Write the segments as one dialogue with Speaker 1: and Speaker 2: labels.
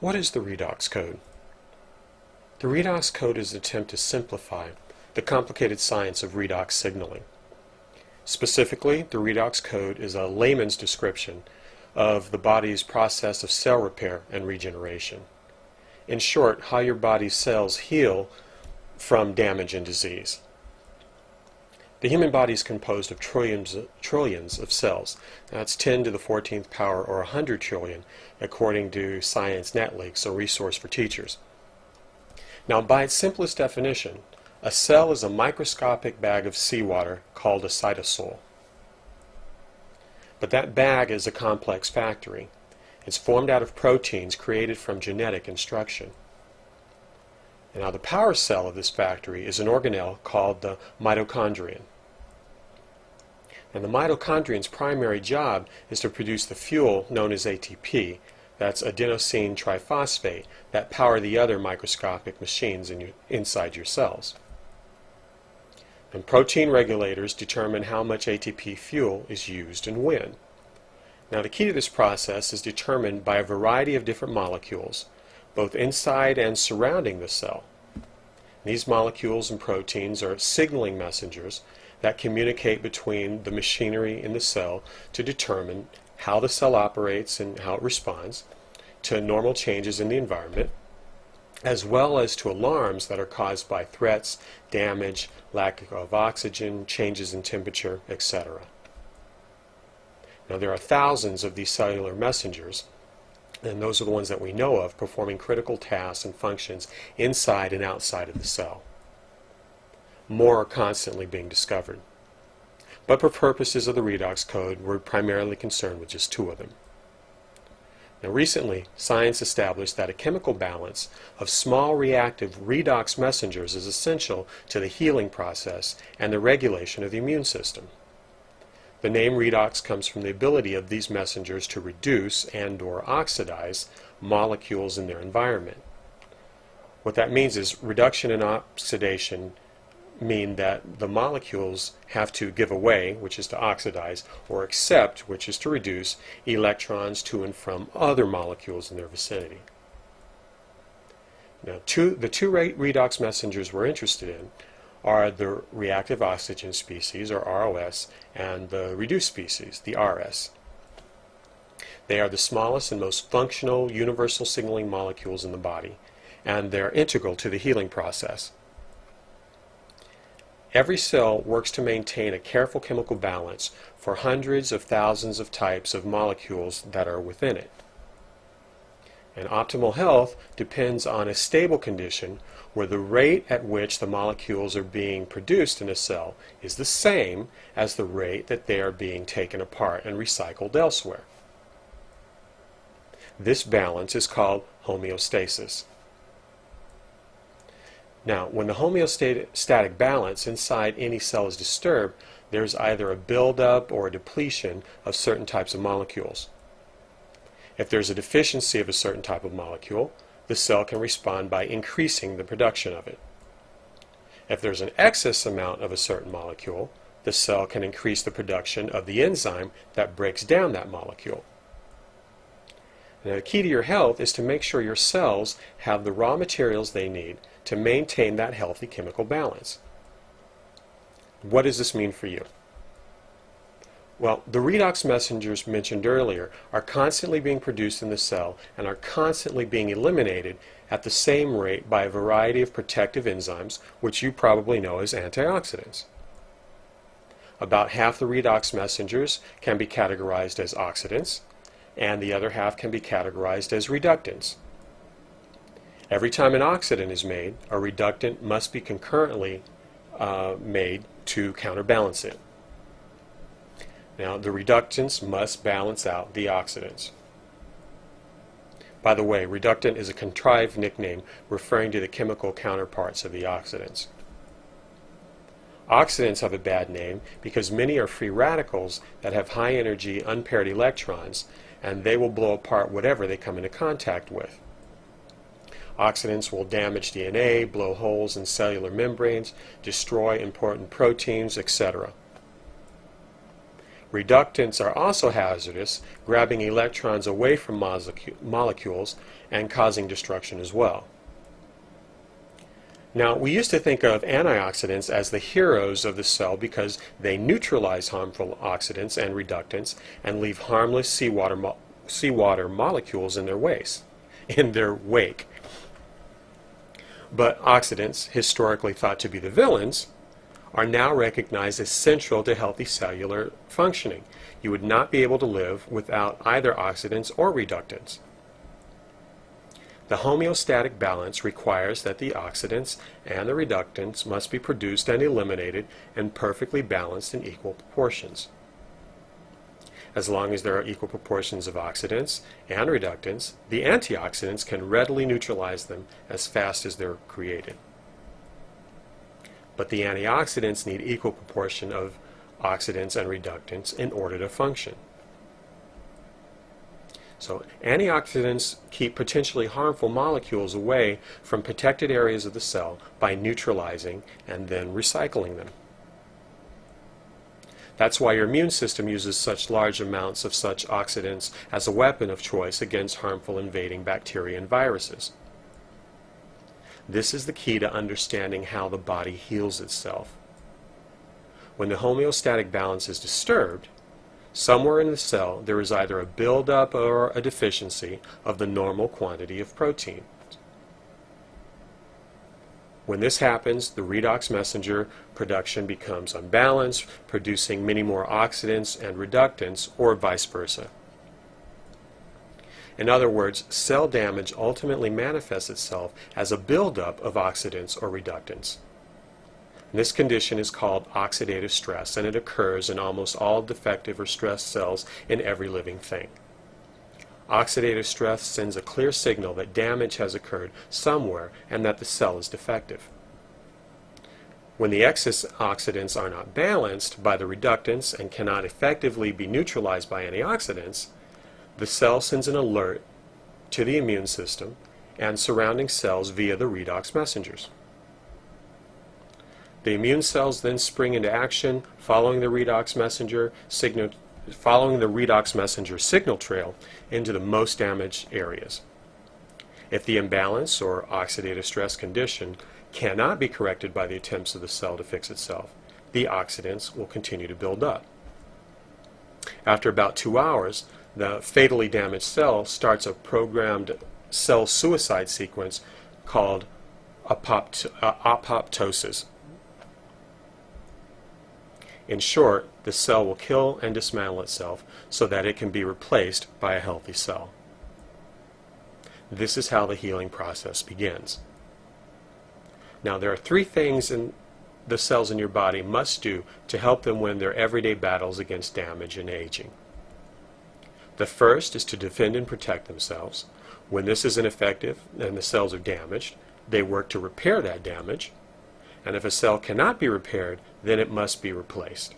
Speaker 1: What is the redox code? The redox code is an attempt to simplify the complicated science of redox signaling. Specifically, the redox code is a layman's description of the body's process of cell repair and regeneration. In short, how your body's cells heal from damage and disease. The human body is composed of trillions of cells. That's 10 to the 14th power, or 100 trillion, according to Science Netlinks, a resource for teachers. Now, by its simplest definition, a cell is a microscopic bag of seawater called a cytosol. But that bag is a complex factory. It's formed out of proteins created from genetic instruction. And now the power cell of this factory is an organelle called the mitochondrion. And the mitochondrion's primary job is to produce the fuel known as ATP, that's adenosine triphosphate, that power the other microscopic machines inside your cells. And protein regulators determine how much ATP fuel is used and when. Now, the key to this process is determined by a variety of different molecules, both inside and surrounding the cell. These molecules and proteins are signaling messengers that communicate between the machinery in the cell to determine how the cell operates and how it responds to normal changes in the environment, as well as to alarms that are caused by threats, damage, lack of oxygen, changes in temperature, etc. Now, there are thousands of these cellular messengers, and those are the ones that we know of, performing critical tasks and functions inside and outside of the cell. More are constantly being discovered. But for purposes of the redox code, we're primarily concerned with just two of them. Now, recently, science established that a chemical balance of small reactive redox messengers is essential to the healing process and the regulation of the immune system. The name redox comes from the ability of these messengers to reduce and/or oxidize molecules in their environment. What that means is reduction and oxidation mean that the molecules have to give away, which is to oxidize, or accept, which is to reduce, electrons to and from other molecules in their vicinity. Now, the two redox messengers we're interested in are the reactive oxygen species, or ROS, and the reduced species, the RS. They are the smallest and most functional universal signaling molecules in the body, and they're integral to the healing process. Every cell works to maintain a careful chemical balance for hundreds of thousands of types of molecules that are within it. And optimal health depends on a stable condition where the rate at which the molecules are being produced in a cell is the same as the rate that they are being taken apart and recycled elsewhere. This balance is called homeostasis. Now, when the homeostatic balance inside any cell is disturbed, there's either a buildup or a depletion of certain types of molecules. If there's a deficiency of a certain type of molecule, the cell can respond by increasing the production of it. If there's an excess amount of a certain molecule, the cell can increase the production of the enzyme that breaks down that molecule. Now, the key to your health is to make sure your cells have the raw materials they need to maintain that healthy chemical balance. What does this mean for you? Well, the redox messengers mentioned earlier are constantly being produced in the cell and are constantly being eliminated at the same rate by a variety of protective enzymes, which you probably know as antioxidants. About half the redox messengers can be categorized as oxidants, and the other half can be categorized as reductants. Every time an oxidant is made, a reductant must be concurrently made to counterbalance it. Now, the reductants must balance out the oxidants. By the way, reductant is a contrived nickname referring to the chemical counterparts of the oxidants. Oxidants have a bad name because many are free radicals that have high energy, unpaired electrons, and they will blow apart whatever they come into contact with. Oxidants will damage DNA, blow holes in cellular membranes, destroy important proteins, etc. Reductants are also hazardous, grabbing electrons away from molecules and causing destruction as well. Now, we used to think of antioxidants as the heroes of the cell because they neutralize harmful oxidants and reductants and leave harmless seawater molecules in their wake. But oxidants, historically thought to be the villains, are now recognized as central to healthy cellular functioning. You would not be able to live without either oxidants or reductants. The homeostatic balance requires that the oxidants and the reductants must be produced and eliminated in perfectly balanced and equal proportions. As long as there are equal proportions of oxidants and reductants, the antioxidants can readily neutralize them as fast as they're created. But the antioxidants need equal proportion of oxidants and reductants in order to function. So antioxidants keep potentially harmful molecules away from protected areas of the cell by neutralizing and then recycling them. That's why your immune system uses such large amounts of such oxidants as a weapon of choice against harmful invading bacteria and viruses. This is the key to understanding how the body heals itself. When the homeostatic balance is disturbed, somewhere in the cell there is either a buildup or a deficiency of the normal quantity of protein. When this happens, the redox messenger production becomes unbalanced, producing many more oxidants and reductants, or vice versa. In other words, cell damage ultimately manifests itself as a buildup of oxidants or reductants. This condition is called oxidative stress, and it occurs in almost all defective or stressed cells in every living thing. Oxidative stress sends a clear signal that damage has occurred somewhere and that the cell is defective. When the excess oxidants are not balanced by the reductants and cannot effectively be neutralized by antioxidants, the cell sends an alert to the immune system and surrounding cells via the redox messengers. The immune cells then spring into action following the redox messenger signal trail into the most damaged areas. If the imbalance or oxidative stress condition cannot be corrected by the attempts of the cell to fix itself, the oxidants will continue to build up. After about 2 hours, the fatally damaged cell starts a programmed cell suicide sequence called apoptosis. In short, the cell will kill and dismantle itself so that it can be replaced by a healthy cell. This is how the healing process begins. Now, there are 3 things the cells in your body must do to help them win their everyday battles against damage and aging. The first is to defend and protect themselves. When this is ineffective and the cells are damaged, they work to repair that damage. And if a cell cannot be repaired, then it must be replaced.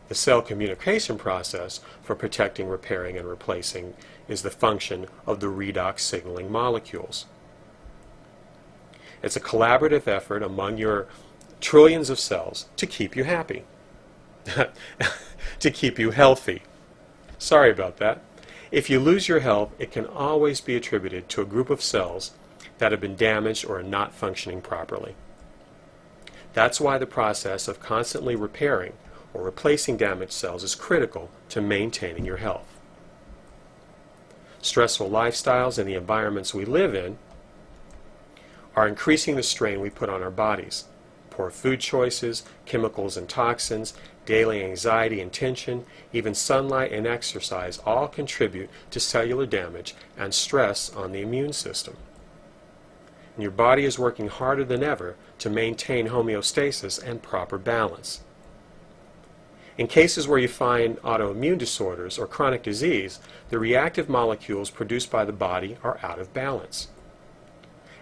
Speaker 1: The cell communication process for protecting, repairing, and replacing is the function of the redox signaling molecules. It's a collaborative effort among your trillions of cells to keep you happy, to keep you healthy. Sorry about that. If you lose your health, it can always be attributed to a group of cells that have been damaged or are not functioning properly. That's why the process of constantly repairing or replacing damaged cells is critical to maintaining your health. Stressful lifestyles and the environments we live in are increasing the strain we put on our bodies. Poor food choices, chemicals and toxins, daily anxiety and tension, even sunlight and exercise all contribute to cellular damage and stress on the immune system. And your body is working harder than ever to maintain homeostasis and proper balance. In cases where you find autoimmune disorders or chronic disease, the reactive molecules produced by the body are out of balance,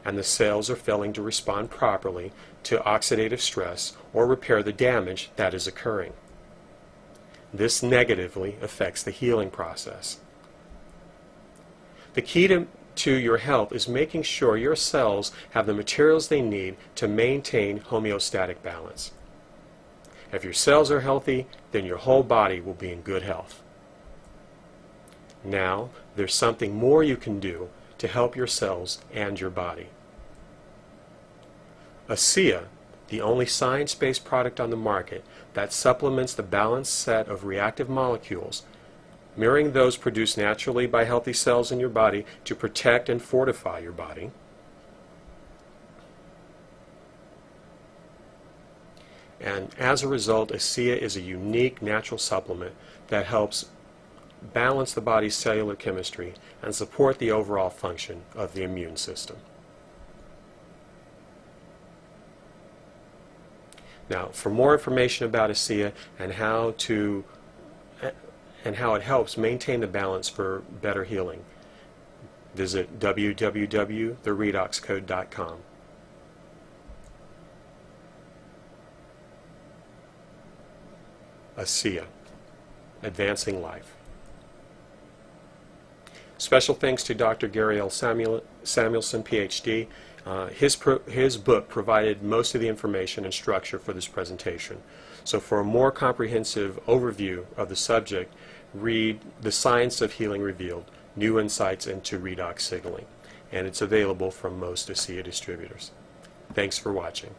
Speaker 1: and the cells are failing to respond properly to oxidative stress or repair the damage that is occurring. This negatively affects the healing process. The key to your health is making sure your cells have the materials they need to maintain homeostatic balance. If your cells are healthy, then your whole body will be in good health. Now, there's something more you can do to help your cells and your body. ASEA, the only science-based product on the market that supplements the balanced set of reactive molecules, mirroring those produced naturally by healthy cells in your body to protect and fortify your body. And as a result, ASEA is a unique natural supplement that helps balance the body's cellular chemistry and support the overall function of the immune system. Now, for more information about ASEA and how it helps maintain the balance for better healing, visit www.theredoxcode.com. ASEA, advancing life. Special thanks to Dr. Gary L. Samuelson, PhD. His book provided most of the information and structure for this presentation. So for a more comprehensive overview of the subject, read The Science of Healing Revealed, New Insights into Redox Signaling, and it's available from most ASEA distributors. Thanks for watching.